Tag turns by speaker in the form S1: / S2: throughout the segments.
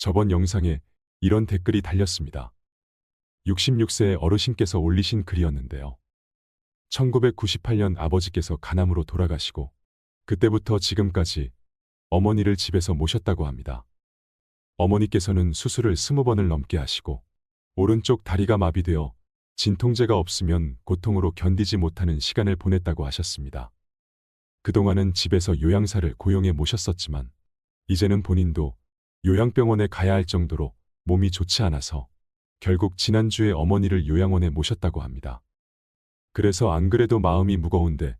S1: 저번 영상에 이런 댓글이 달렸습니다. 66세의 어르신께서 올리신 글이었는데요. 1998년 아버지께서 간암으로 돌아가시고 그때부터 지금까지 어머니를 집에서 모셨다고 합니다. 어머니께서는 수술을 20번을 넘게 하시고 오른쪽 다리가 마비되어 진통제가 없으면 고통으로 견디지 못하는 시간을 보냈다고 하셨습니다. 그동안은 집에서 요양사를 고용해 모셨었지만 이제는 본인도 요양병원에 가야 할 정도로 몸이 좋지 않아서 결국 지난주에 어머니를 요양원에 모셨다고 합니다. 그래서 안 그래도 마음이 무거운데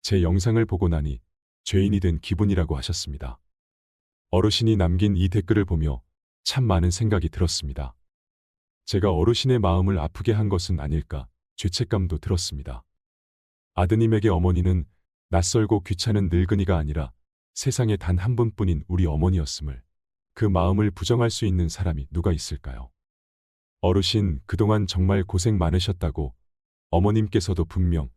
S1: 제 영상을 보고 나니 죄인이 된 기분이라고 하셨습니다. 어르신이 남긴 이 댓글을 보며 참 많은 생각이 들었습니다. 제가 어르신의 마음을 아프게 한 것은 아닐까 죄책감도 들었습니다. 아드님에게 어머니는 낯설고 귀찮은 늙은이가 아니라 세상에 단 한 분뿐인 우리 어머니였음을, 그 마음을 부정할 수 있는 사람이 누가 있을까요? 어르신 그동안 정말 고생 많으셨다고 어머님께서도 분명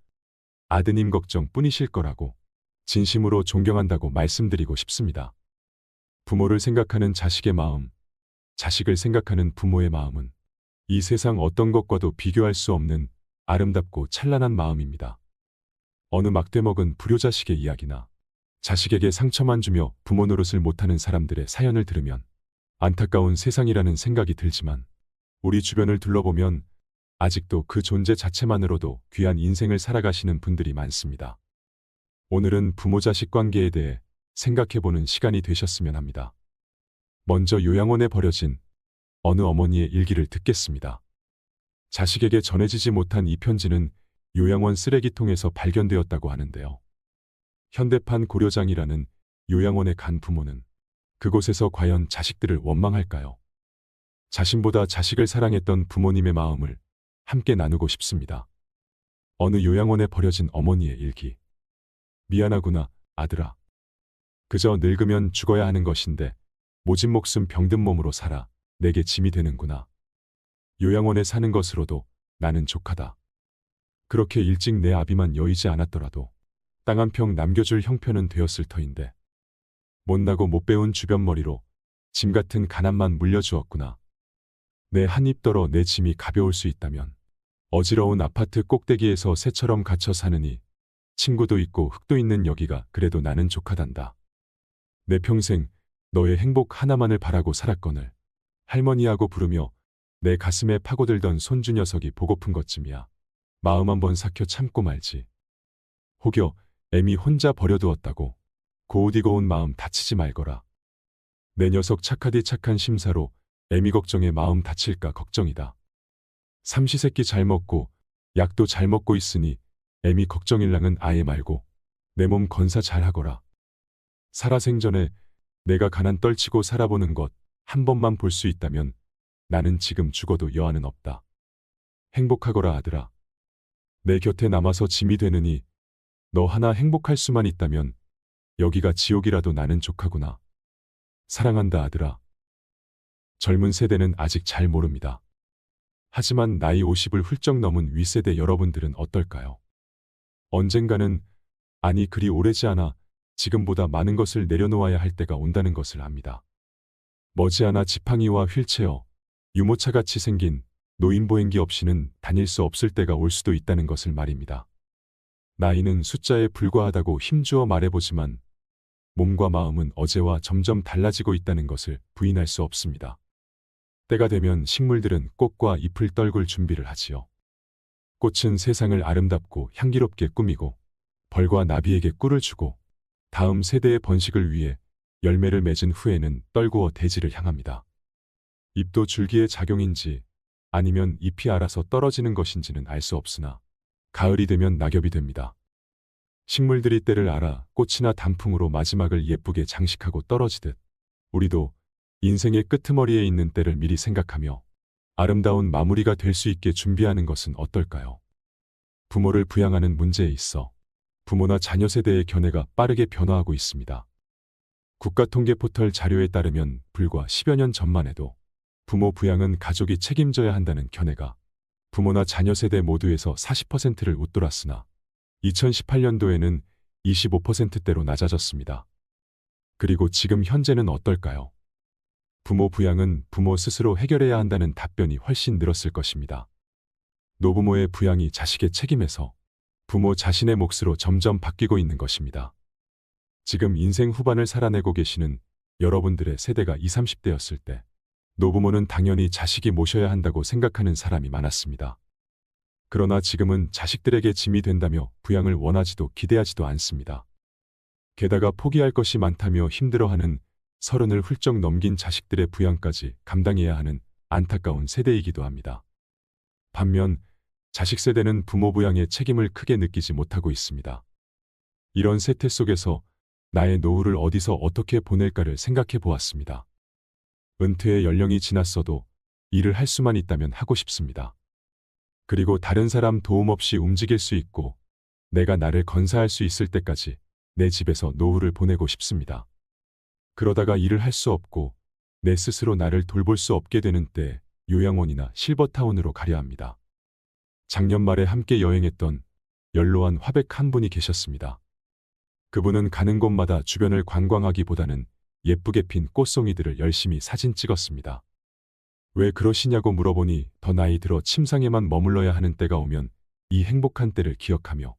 S1: 아드님 걱정 뿐이실 거라고 진심으로 존경한다고 말씀드리고 싶습니다. 부모를 생각하는 자식의 마음, 자식을 생각하는 부모의 마음은 이 세상 어떤 것과도 비교할 수 없는 아름답고 찬란한 마음입니다. 어느 막대먹은 불효자식의 이야기나 자식에게 상처만 주며 부모 노릇을 못하는 사람들의 사연을 들으면 안타까운 세상이라는 생각이 들지만 우리 주변을 둘러보면 아직도 그 존재 자체만으로도 귀한 인생을 살아가시는 분들이 많습니다. 오늘은 부모-자식 관계에 대해 생각해보는 시간이 되셨으면 합니다. 먼저 요양원에 버려진 어느 어머니의 일기를 듣겠습니다. 자식에게 전해지지 못한 이 편지는 요양원 쓰레기통에서 발견되었다고 하는데요. 현대판 고려장이라는 요양원에 간 부모는 그곳에서 과연 자식들을 원망할까요? 자신보다 자식을 사랑했던 부모님의 마음을 함께 나누고 싶습니다. 어느 요양원에 버려진 어머니의 일기. 미안하구나, 아들아. 그저 늙으면 죽어야 하는 것인데 모진 목숨 병든 몸으로 살아 내게 짐이 되는구나. 요양원에 사는 것으로도 나는 족하다. 그렇게 일찍 내 아비만 여의지 않았더라도 땅 한 평 남겨줄 형편은 되었을 터인데 못나고 못 배운 주변머리로 짐 같은 가난만 물려주었구나. 내 한 입 떨어 내 짐이 가벼울 수 있다면 어지러운 아파트 꼭대기에서 새처럼 갇혀 사느니 친구도 있고 흙도 있는 여기가 그래도 나는 족하단다. 내 평생 너의 행복 하나만을 바라고 살았거늘 할머니하고 부르며 내 가슴에 파고들던 손주 녀석이 보고픈 것쯤이야. 마음 한번 삭혀 참고 말지. 혹여 애미 혼자 버려두었다고 고우디고운 마음 다치지 말거라. 내 녀석 착하디 착한 심사로 애미 걱정에 마음 다칠까 걱정이다. 삼시세끼 잘 먹고 약도 잘 먹고 있으니 애미 걱정일랑은 아예 말고 내 몸 건사 잘하거라. 살아생전에 내가 가난 떨치고 살아보는 것 한 번만 볼 수 있다면 나는 지금 죽어도 여한은 없다. 행복하거라 아들아. 내 곁에 남아서 짐이 되느니 너 하나 행복할 수만 있다면 여기가 지옥이라도 나는 족하구나. 사랑한다 아들아. 젊은 세대는 아직 잘 모릅니다. 하지만 나이 50을 훌쩍 넘은 윗세대 여러분들은 어떨까요? 언젠가는, 아니 그리 오래지 않아 지금보다 많은 것을 내려놓아야 할 때가 온다는 것을 압니다. 머지않아 지팡이와 휠체어, 유모차같이 생긴 노인보행기 없이는 다닐 수 없을 때가 올 수도 있다는 것을 말입니다. 나이는 숫자에 불과하다고 힘주어 말해보지만 몸과 마음은 어제와 점점 달라지고 있다는 것을 부인할 수 없습니다. 때가 되면 식물들은 꽃과 잎을 떨굴 준비를 하지요. 꽃은 세상을 아름답고 향기롭게 꾸미고 벌과 나비에게 꿀을 주고 다음 세대의 번식을 위해 열매를 맺은 후에는 떨구어 대지를 향합니다. 잎도 줄기의 작용인지 아니면 잎이 알아서 떨어지는 것인지는 알 수 없으나 가을이 되면 낙엽이 됩니다. 식물들이 때를 알아 꽃이나 단풍으로 마지막을 예쁘게 장식하고 떨어지듯 우리도 인생의 끄트머리에 있는 때를 미리 생각하며 아름다운 마무리가 될 수 있게 준비하는 것은 어떨까요? 부모를 부양하는 문제에 있어 부모나 자녀 세대의 견해가 빠르게 변화하고 있습니다. 국가통계포털 자료에 따르면 불과 10여 년 전만 해도 부모 부양은 가족이 책임져야 한다는 견해가 부모나 자녀 세대 모두에서 40%를 웃돌았으나 2018년도에는 25%대로 낮아졌습니다. 그리고 지금 현재는 어떨까요? 부모 부양은 부모 스스로 해결해야 한다는 답변이 훨씬 늘었을 것입니다. 노부모의 부양이 자식의 책임에서 부모 자신의 몫으로 점점 바뀌고 있는 것입니다. 지금 인생 후반을 살아내고 계시는 여러분들의 세대가 20, 30대였을 때 노부모는 당연히 자식이 모셔야 한다고 생각하는 사람이 많았습니다. 그러나 지금은 자식들에게 짐이 된다며 부양을 원하지도 기대하지도 않습니다. 게다가 포기할 것이 많다며 힘들어하는 30을 훌쩍 넘긴 자식들의 부양까지 감당해야 하는 안타까운 세대이기도 합니다. 반면 자식 세대는 부모 부양의 책임을 크게 느끼지 못하고 있습니다. 이런 세태 속에서 나의 노후를 어디서 어떻게 보낼까를 생각해 보았습니다. 은퇴의 연령이 지났어도 일을 할 수만 있다면 하고 싶습니다. 그리고 다른 사람 도움 없이 움직일 수 있고 내가 나를 건사할 수 있을 때까지 내 집에서 노후를 보내고 싶습니다. 그러다가 일을 할 수 없고 내 스스로 나를 돌볼 수 없게 되는 때 요양원이나 실버타운으로 가려 합니다. 작년 말에 함께 여행했던 연로한 화백 한 분이 계셨습니다. 그분은 가는 곳마다 주변을 관광하기보다는 예쁘게 핀 꽃송이들을 열심히 사진 찍었습니다. 왜 그러시냐고 물어보니 더 나이 들어 침상에만 머물러야 하는 때가 오면 이 행복한 때를 기억하며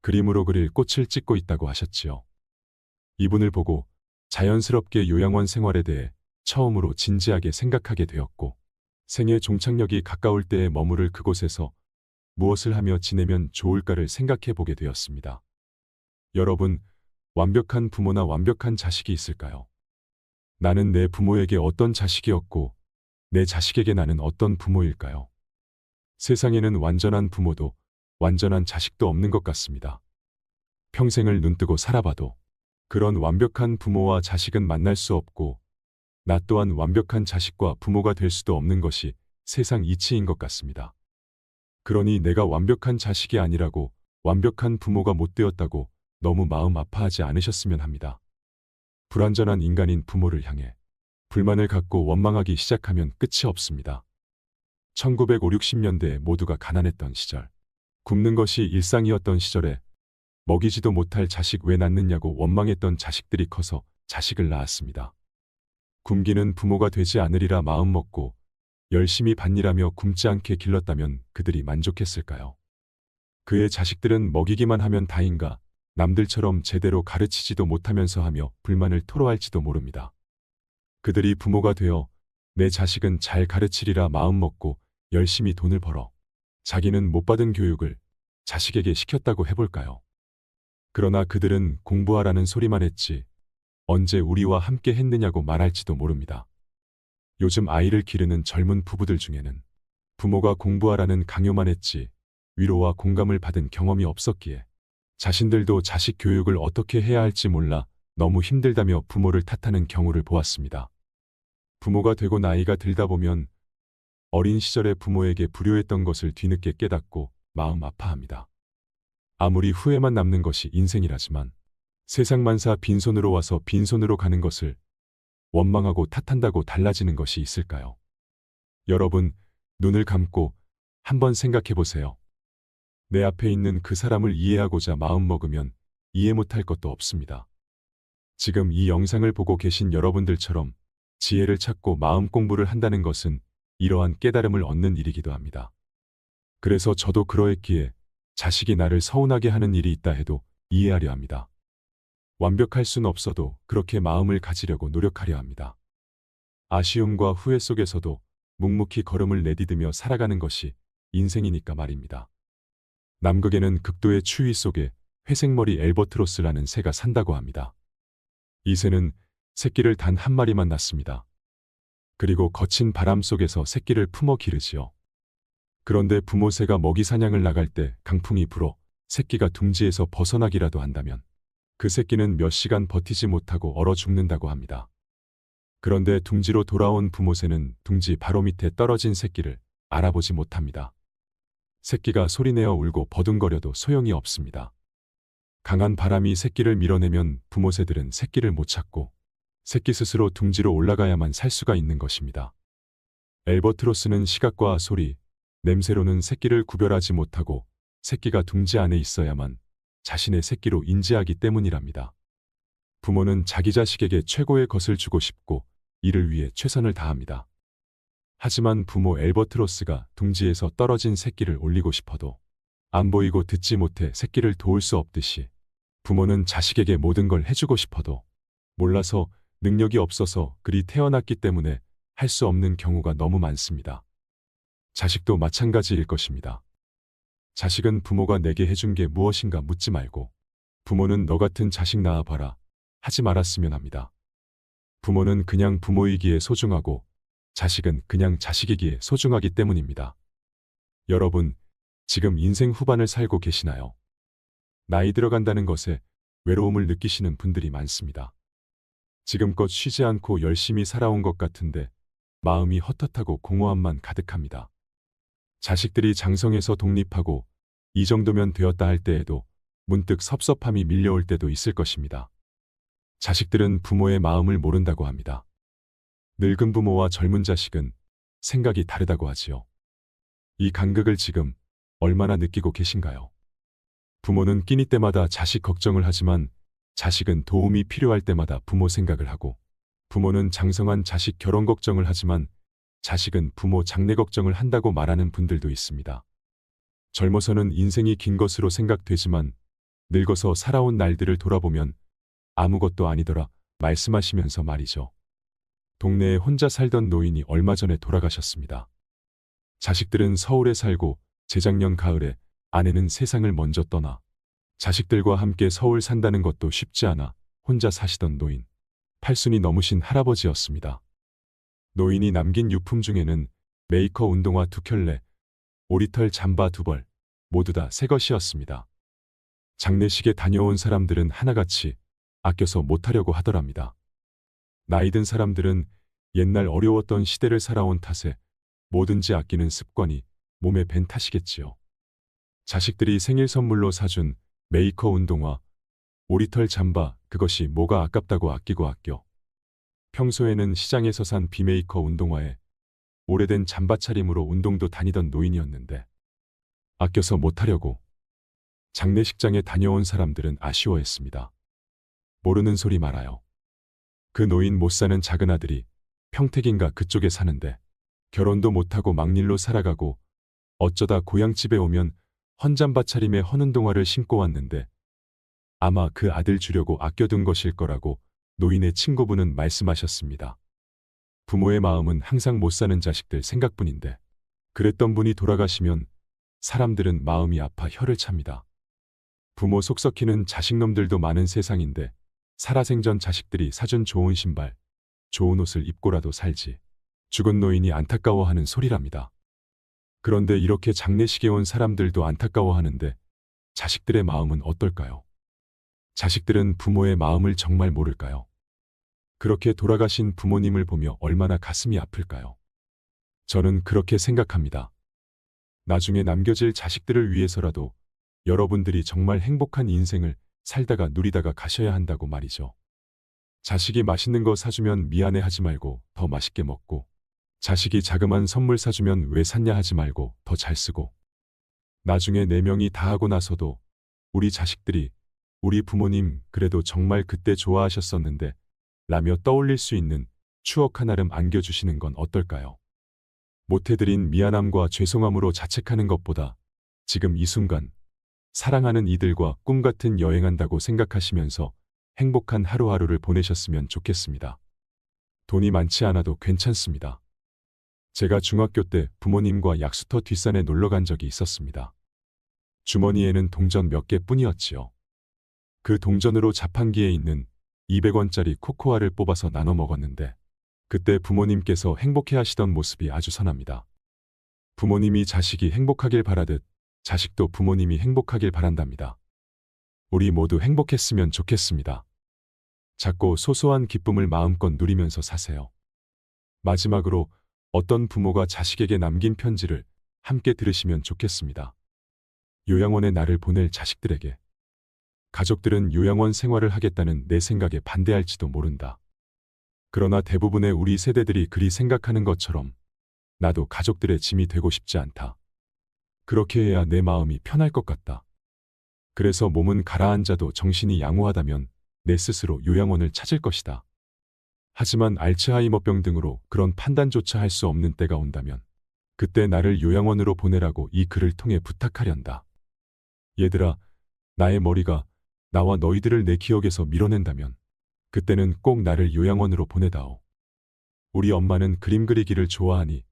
S1: 그림으로 그릴 꽃을 찍고 있다고 하셨지요. 이분을 보고 자연스럽게 요양원 생활에 대해 처음으로 진지하게 생각하게 되었고 생애 종착역이 가까울 때에 머무를 그곳에서 무엇을 하며 지내면 좋을까를 생각해 보게 되었습니다. 여러분, 완벽한 부모나 완벽한 자식이 있을까요? 나는 내 부모에게 어떤 자식이었고 내 자식에게 나는 어떤 부모일까요? 세상에는 완전한 부모도 완전한 자식도 없는 것 같습니다. 평생을 눈뜨고 살아봐도 그런 완벽한 부모와 자식은 만날 수 없고 나 또한 완벽한 자식과 부모가 될 수도 없는 것이 세상 이치인 것 같습니다. 그러니 내가 완벽한 자식이 아니라고 완벽한 부모가 못 되었다고 너무 마음 아파하지 않으셨으면 합니다. 불완전한 인간인 부모를 향해 불만을 갖고 원망하기 시작하면 끝이 없습니다. 1950, 60년대에 모두가 가난했던 시절, 굶는 것이 일상이었던 시절에 먹이지도 못할 자식 왜 낳느냐고 원망했던 자식들이 커서 자식을 낳았습니다. 굶기는 부모가 되지 않으리라 마음먹고 열심히 밭일하며 굶지 않게 길렀다면 그들이 만족했을까요? 그의 자식들은 먹이기만 하면 다인가 남들처럼 제대로 가르치지도 못하면서 하며 불만을 토로할지도 모릅니다. 그들이 부모가 되어 내 자식은 잘 가르치리라 마음먹고 열심히 돈을 벌어 자기는 못 받은 교육을 자식에게 시켰다고 해볼까요? 그러나 그들은 공부하라는 소리만 했지 언제 우리와 함께 했느냐고 말할지도 모릅니다. 요즘 아이를 기르는 젊은 부부들 중에는 부모가 공부하라는 강요만 했지 위로와 공감을 받은 경험이 없었기에 자신들도 자식 교육을 어떻게 해야 할지 몰라 너무 힘들다며 부모를 탓하는 경우를 보았습니다. 부모가 되고 나이가 들다 보면 어린 시절에 부모에게 불효했던 것을 뒤늦게 깨닫고 마음 아파합니다. 아무리 후회만 남는 것이 인생이라지만 세상만사 빈손으로 와서 빈손으로 가는 것을 원망하고 탓한다고 달라지는 것이 있을까요? 여러분, 눈을 감고 한번 생각해 보세요. 내 앞에 있는 그 사람을 이해하고자 마음먹으면 이해 못할 것도 없습니다. 지금 이 영상을 보고 계신 여러분들처럼 지혜를 찾고 마음 공부를 한다는 것은 이러한 깨달음을 얻는 일이기도 합니다. 그래서 저도 그러했기에 자식이 나를 서운하게 하는 일이 있다 해도 이해하려 합니다. 완벽할 순 없어도 그렇게 마음을 가지려고 노력하려 합니다. 아쉬움과 후회 속에서도 묵묵히 걸음을 내디디며 살아가는 것이 인생이니까 말입니다. 남극에는 극도의 추위 속에 회색머리 엘버트로스라는 새가 산다고 합니다. 이 새는 새끼를 단 한 마리만 낳습니다. 그리고 거친 바람 속에서 새끼를 품어 기르지요. 그런데 부모 새가 먹이 사냥을 나갈 때 강풍이 불어 새끼가 둥지에서 벗어나기라도 한다면 그 새끼는 몇 시간 버티지 못하고 얼어 죽는다고 합니다. 그런데 둥지로 돌아온 부모 새는 둥지 바로 밑에 떨어진 새끼를 알아보지 못합니다. 새끼가 소리내어 울고 버둥거려도 소용이 없습니다. 강한 바람이 새끼를 밀어내면 부모 새들은 새끼를 못 찾고 새끼 스스로 둥지로 올라가야만 살 수가 있는 것입니다. 엘버트로스는 시각과 소리, 냄새로는 새끼를 구별하지 못하고 새끼가 둥지 안에 있어야만 자신의 새끼로 인지하기 때문이랍니다. 부모는 자기 자식에게 최고의 것을 주고 싶고 이를 위해 최선을 다합니다. 하지만 부모 엘버트로스가 둥지에서 떨어진 새끼를 올리고 싶어도 안 보이고 듣지 못해 새끼를 도울 수 없듯이 부모는 자식에게 모든 걸 해주고 싶어도 몰라서 능력이 없어서 그리 태어났기 때문에 할 수 없는 경우가 너무 많습니다. 자식도 마찬가지일 것입니다. 자식은 부모가 내게 해준 게 무엇인가 묻지 말고 부모는 너 같은 자식 낳아봐라 하지 말았으면 합니다. 부모는 그냥 부모이기에 소중하고 자식은 그냥 자식이기에 소중하기 때문입니다. 여러분, 지금 인생 후반을 살고 계시나요? 나이 들어간다는 것에 외로움을 느끼시는 분들이 많습니다. 지금껏 쉬지 않고 열심히 살아온 것 같은데 마음이 헛헛하고 공허함만 가득합니다. 자식들이 장성해서 독립하고 이 정도면 되었다 할 때에도 문득 섭섭함이 밀려올 때도 있을 것입니다. 자식들은 부모의 마음을 모른다고 합니다. 늙은 부모와 젊은 자식은 생각이 다르다고 하지요. 이 간극을 지금 얼마나 느끼고 계신가요? 부모는 끼니 때마다 자식 걱정을 하지만 자식은 도움이 필요할 때마다 부모 생각을 하고 부모는 장성한 자식 결혼 걱정을 하지만 자식은 부모 장래 걱정을 한다고 말하는 분들도 있습니다. 젊어서는 인생이 긴 것으로 생각되지만 늙어서 살아온 날들을 돌아보면 아무것도 아니더라 말씀하시면서 말이죠. 동네에 혼자 살던 노인이 얼마 전에 돌아가셨습니다. 자식들은 서울에 살고 재작년 가을에 아내는 세상을 먼저 떠나 자식들과 함께 서울 산다는 것도 쉽지 않아 혼자 사시던 노인, 80이 넘으신 할아버지였습니다. 노인이 남긴 유품 중에는 메이커 운동화 2켤레, 오리털 잠바 2벌, 모두 다 새 것이었습니다. 장례식에 다녀온 사람들은 하나같이 아껴서 못하려고 하더랍니다. 나이 든 사람들은 옛날 어려웠던 시대를 살아온 탓에 뭐든지 아끼는 습관이 몸에 밴 탓이겠지요. 자식들이 생일 선물로 사준 메이커 운동화, 오리털 잠바, 그것이 뭐가 아깝다고 아끼고 아껴. 평소에는 시장에서 산 비메이커 운동화에 오래된 잠바 차림으로 운동도 다니던 노인이었는데 아껴서 못하려고 장례식장에 다녀온 사람들은 아쉬워했습니다. 모르는 소리 말아요. 그 노인 못 사는 작은 아들이 평택인가 그쪽에 사는데 결혼도 못하고 막일로 살아가고 어쩌다 고향집에 오면 헌잠바 차림에 헌운동화를 신고 왔는데 아마 그 아들 주려고 아껴둔 것일 거라고 노인의 친구분은 말씀하셨습니다. 부모의 마음은 항상 못 사는 자식들 생각뿐인데 그랬던 분이 돌아가시면 사람들은 마음이 아파 혀를 찹니다. 부모 속 썩히는 자식놈들도 많은 세상인데 살아생전 자식들이 사준 좋은 신발, 좋은 옷을 입고라도 살지. 죽은 노인이 안타까워하는 소리랍니다. 그런데 이렇게 장례식에 온 사람들도 안타까워하는데 자식들의 마음은 어떨까요? 자식들은 부모의 마음을 정말 모를까요? 그렇게 돌아가신 부모님을 보며 얼마나 가슴이 아플까요? 저는 그렇게 생각합니다. 나중에 남겨질 자식들을 위해서라도 여러분들이 정말 행복한 인생을 살다가 누리다가 가셔야 한다고 말이죠. 자식이 맛있는 거 사주면 미안해하지 말고 더 맛있게 먹고 자식이 자그만 선물 사주면 왜 샀냐 하지 말고 더 잘 쓰고 나중에 4명이 다 하고 나서도 우리 자식들이 우리 부모님 그래도 정말 그때 좋아하셨었는데 라며 떠올릴 수 있는 추억 하나름 안겨주시는 건 어떨까요? 못해드린 미안함과 죄송함으로 자책하는 것보다 지금 이 순간 사랑하는 이들과 꿈같은 여행한다고 생각하시면서 행복한 하루하루를 보내셨으면 좋겠습니다. 돈이 많지 않아도 괜찮습니다. 제가 중학교 때 부모님과 약수터 뒷산에 놀러 간 적이 있었습니다. 주머니에는 동전 몇 개뿐이었지요. 그 동전으로 자판기에 있는 200원짜리 코코아를 뽑아서 나눠 먹었는데 그때 부모님께서 행복해 하시던 모습이 아주 선합니다. 부모님이 자식이 행복하길 바라듯 자식도 부모님이 행복하길 바란답니다. 우리 모두 행복했으면 좋겠습니다. 작고 소소한 기쁨을 마음껏 누리면서 사세요. 마지막으로 어떤 부모가 자식에게 남긴 편지를 함께 들으시면 좋겠습니다. 요양원에 나를 보낼 자식들에게. 가족들은 요양원 생활을 하겠다는 내 생각에 반대할지도 모른다. 그러나 대부분의 우리 세대들이 그리 생각하는 것처럼 나도 가족들의 짐이 되고 싶지 않다. 그렇게 해야 내 마음이 편할 것 같다. 그래서 몸은 가라앉아도 정신이 양호하다면 내 스스로 요양원을 찾을 것이다. 하지만 알츠하이머병 등으로 그런 판단조차 할 수 없는 때가 온다면 그때 나를 요양원으로 보내라고 이 글을 통해 부탁하련다. 얘들아, 나의 머리가 나와 너희들을 내 기억에서 밀어낸다면 그때는 꼭 나를 요양원으로 보내다오. 우리 엄마는 그림 그리기를 좋아하니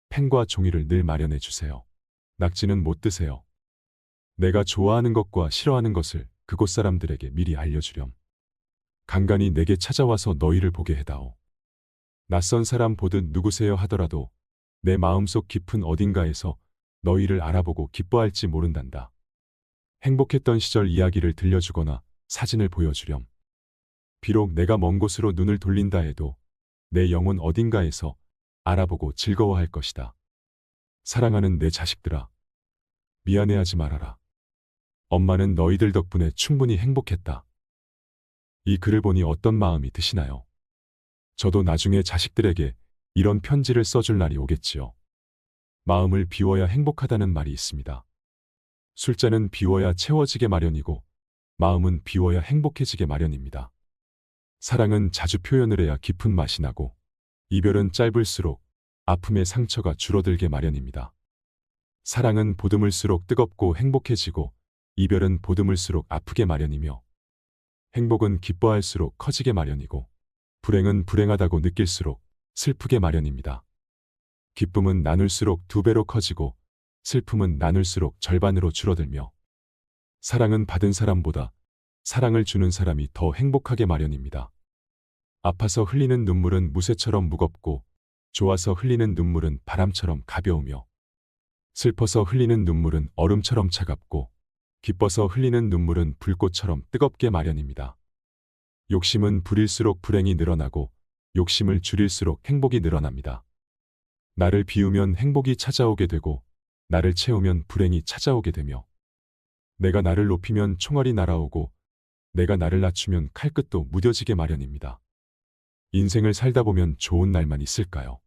S1: 펜과 종이를 늘 마련해 주세요. 낙지는 못 드세요. 내가 좋아하는 것과 싫어하는 것을 그곳 사람들에게 미리 알려주렴. 간간히 내게 찾아와서 너희를 보게 해다오. 낯선 사람 보듯 누구세요 하더라도 내 마음속 깊은 어딘가에서 너희를 알아보고 기뻐할지 모른단다. 행복했던 시절 이야기를 들려주거나 사진을 보여주렴. 비록 내가 먼 곳으로 눈을 돌린다 해도 내 영혼 어딘가에서 알아보고 즐거워할 것이다. 사랑하는 내 자식들아, 미안해하지 말아라. 엄마는 너희들 덕분에 충분히 행복했다. 이 글을 보니 어떤 마음이 드시나요? 저도 나중에 자식들에게 이런 편지를 써줄 날이 오겠지요. 마음을 비워야 행복하다는 말이 있습니다. 술잔은 비워야 채워지게 마련이고 마음은 비워야 행복해지게 마련입니다. 사랑은 자주 표현을 해야 깊은 맛이 나고 이별은 짧을수록 아픔의 상처가 줄어들게 마련입니다. 사랑은 보듬을수록 뜨겁고 행복해지고 이별은 보듬을수록 아프게 마련이며 행복은 기뻐할수록 커지게 마련이고 불행은 불행하다고 느낄수록 슬프게 마련입니다. 기쁨은 나눌수록 2배로 커지고 슬픔은 나눌수록 절반으로 줄어들며 사랑은 받은 사람보다 사랑을 주는 사람이 더 행복하게 마련입니다. 아파서 흘리는 눈물은 무쇠처럼 무겁고 좋아서 흘리는 눈물은 바람처럼 가벼우며 슬퍼서 흘리는 눈물은 얼음처럼 차갑고 기뻐서 흘리는 눈물은 불꽃처럼 뜨겁게 마련입니다. 욕심은 부릴수록 불행이 늘어나고 욕심을 줄일수록 행복이 늘어납니다. 나를 비우면 행복이 찾아오게 되고 나를 채우면 불행이 찾아오게 되며 내가 나를 높이면 총알이 날아오고 내가 나를 낮추면 칼끝도 무뎌지게 마련입니다. 인생을 살다 보면 좋은 날만 있을까요?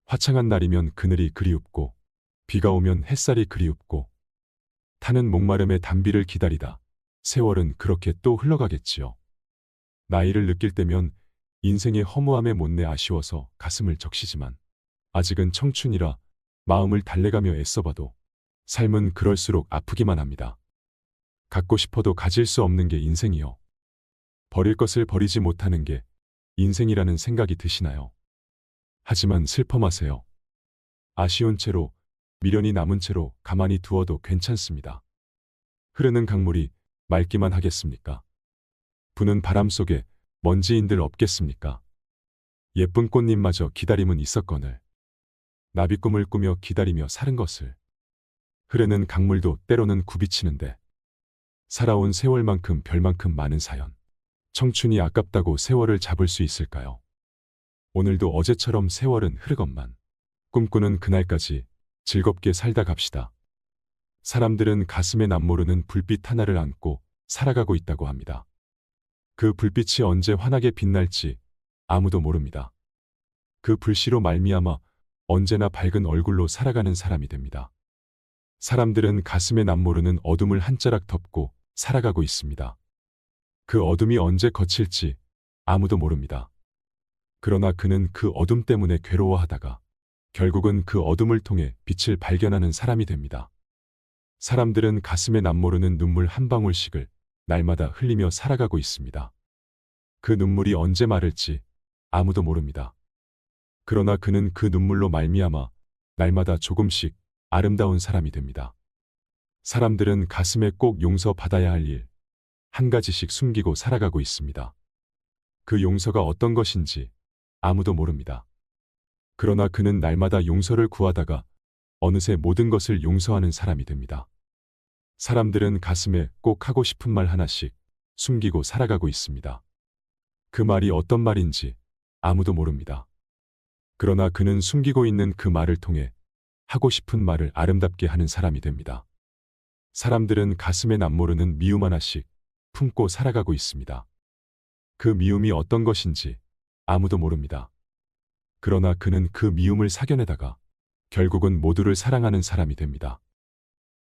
S1: 화창한 날이면 그늘이 그리웁고 비가 오면 햇살이 그리웁고 타는 목마름의 단비를 기다리다 세월은 그렇게 또 흘러가겠지요. 나이를 느낄 때면 인생의 허무함에 못내 아쉬워서 가슴을 적시지만 아직은 청춘이라 마음을 달래가며 애써봐도 삶은 그럴수록 아프기만 합니다. 갖고 싶어도 가질 수 없는 게 인생이요. 버릴 것을 버리지 못하는 게 인생이라는 생각이 드시나요? 하지만 슬퍼 마세요. 아쉬운 채로 미련이 남은 채로 가만히 두어도 괜찮습니다. 흐르는 강물이 맑기만 하겠습니까? 부는 바람 속에 먼지인들 없겠습니까? 예쁜 꽃잎마저 기다림은 있었거늘 나비꿈을 꾸며 기다리며 사는 것을 흐르는 강물도 때로는 굽이치는데 살아온 세월만큼 별만큼 많은 사연 청춘이 아깝다고 세월을 잡을 수 있을까요? 오늘도 어제처럼 세월은 흐르건만 꿈꾸는 그날까지 즐겁게 살다 갑시다. 사람들은 가슴에 남모르는 불빛 하나를 안고 살아가고 있다고 합니다. 그 불빛이 언제 환하게 빛날지 아무도 모릅니다. 그 불씨로 말미암아 언제나 밝은 얼굴로 살아가는 사람이 됩니다. 사람들은 가슴에 남모르는 어둠을 한 자락 덮고 살아가고 있습니다. 그 어둠이 언제 거칠지 아무도 모릅니다. 그러나 그는 그 어둠 때문에 괴로워하다가 결국은 그 어둠을 통해 빛을 발견하는 사람이 됩니다. 사람들은 가슴에 남모르는 눈물 한 방울씩을 날마다 흘리며 살아가고 있습니다. 그 눈물이 언제 마를지 아무도 모릅니다. 그러나 그는 그 눈물로 말미암아 날마다 조금씩 아름다운 사람이 됩니다. 사람들은 가슴에 꼭 용서받아야 할 일, 한 가지씩 숨기고 살아가고 있습니다. 그 용서가 어떤 것인지 아무도 모릅니다. 그러나 그는 날마다 용서를 구하다가 어느새 모든 것을 용서하는 사람이 됩니다. 사람들은 가슴에 꼭 하고 싶은 말 하나씩 숨기고 살아가고 있습니다. 그 말이 어떤 말인지 아무도 모릅니다. 그러나 그는 숨기고 있는 그 말을 통해 하고 싶은 말을 아름답게 하는 사람이 됩니다. 사람들은 가슴에 남모르는 미움 하나씩 품고 살아가고 있습니다. 그 미움이 어떤 것인지 아무도 모릅니다. 그러나 그는 그 미움을 사겨내다가 결국은 모두를 사랑하는 사람이 됩니다.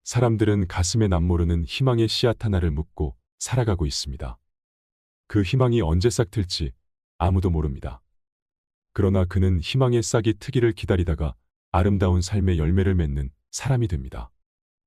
S1: 사람들은 가슴에 남모르는 희망의 씨앗 하나를 묻고 살아가고 있습니다. 그 희망이 언제 싹틀지 아무도 모릅니다. 그러나 그는 희망의 싹이 트기를 기다리다가 아름다운 삶의 열매를 맺는 사람이 됩니다.